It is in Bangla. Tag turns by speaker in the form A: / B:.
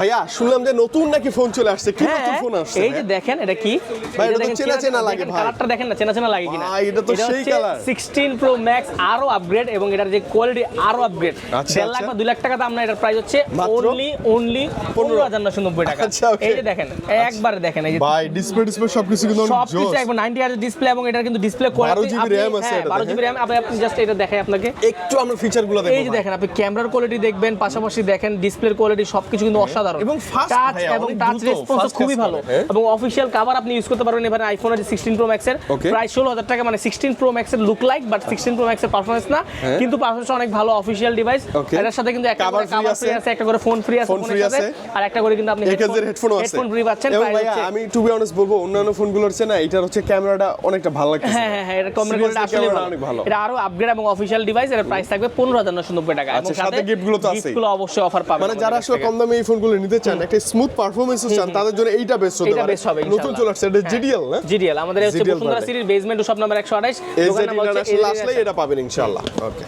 A: ভাইয়া শুনলাম যে নতুন নাকি ফোন চলে আসছে, কি নতুন ফোন আসছে?
B: এই যে দেখেন এটা কি,
A: ভাই এটা তো চেনা চেনা লাগে ভাই।
B: কালারটা দেখেন না, চেনা চেনা লাগে কিনা?
A: ভাই এটা তো সেই কালার।
B: 16 Pro Max আরো আপগ্রেড এবং এটার যে কোয়ালিটি আরো আপগ্রেড।
A: আচ্ছা,
B: 1.5 লাখ বা 2 লাখ টাকা দাম না, এটার প্রাইস হচ্ছে অনলি 15,990 টাকা।
A: আচ্ছা, okay।
B: এই যে দেখেন একবারে দেখেন এই যে
A: ভাই ডিসপ্লে সবকিছু কিন্তু অনেক
B: সবকিছু
A: জোস।
B: একবার 90 হার্জ ডিসপ্লে এবং এটার কিন্তু ডিসপ্লে কোয়ালিটি
A: 12 GB RAM আছে এটাতে,
B: 12 GB RAM। আপনি জাস্ট এটা দেখাই আপনাকে,
A: একটু আমরা ফিচারগুলো দেখব।
B: এই যে দেখেন আপনি ক্যামেরার কোয়ালিটি দেখবেন, পাশাপাশি দেখেন ডিসপ্লের কোয়ালিটি, সবকিছু কিন্তু অসাধারণ
A: এবং ফাস্ট
B: টাচ
A: ভাই,
B: এবং
A: অনেক
B: টাচ
A: দ্রুত,
B: রেসপন্স
A: fast
B: খুবই
A: কাজ
B: ভালো
A: করে,
B: এবং অফিশিয়াল কভার আপনি ইউজ করতে পারবেন। এবারে আইফোনের যে 16 Pro Max এর
A: Okay।
B: প্রায় 16,000 টাকা, মানে 16 Pro Max এর look like but 16 Pro Max এর পারফরম্যান্স না, কিন্তু পারফরম্যান্স অনেক ভালো অফিশিয়াল ডিভাইস।
A: Okay।
B: এটার সাথে কিন্তু একটা করে
A: Cover
B: কভার
A: free
B: ফ্রি আছে, একটা করে ফোন ফ্রি আছে
A: Phone
B: ফোনের
A: free
B: সাথে,
A: আছে।
B: আর একটা করে কিন্তু আপনি
A: একেজের হেডফোনও আছে।
B: হেডফোন ফ্রি পাচ্ছেন।
A: এবং
B: প্রাইস
A: ভাইয়া
B: হচ্ছে
A: আমি টু বি অনেস্ট বলবো অন্যান্য ফোনগুলোর চেয়ে না এটার হচ্ছে ক্যামেরাটা অনেকটা ভালো লাগছে।
B: হ্যাঁ এটা ক্যামেরা
A: Seriously,
B: আসলে
A: ক্যামেরাটা অনেক ভালো।
B: এটা আরো আপগ্রেড এবং অফিশিয়াল ডিভাইস। এর প্রাইস থাকবে 15,990 টাকা।
A: আচ্ছা, সাথে গিফটগুলো তো আছেই।
B: গিফটগুলো অবশ্যই অফার পাবেন।
A: মানে যারা আসলে কম দামে এই ফোনগুলো নিতে চান, একটা স্মুথ পারফরম্যান্স চান, তাদের জন্য এইটা বেস্ট হতে
B: এটা
A: পারে।
B: বেস্ট হবে
A: নতুন
B: ইনশাআল্লাহ।
A: চলে আসছে এটা জিডিএল না?
B: জিডিএল আমাদের হচ্ছে
A: GDL
B: Bashundhara
A: brand।
B: Series basement shop number 128,
A: এই
B: দোকান নাম্বার হচ্ছে
A: ইন্টারন্যাশনাল আসলেই এটা পাবেন ইনশাআল্লাহ। ওকে।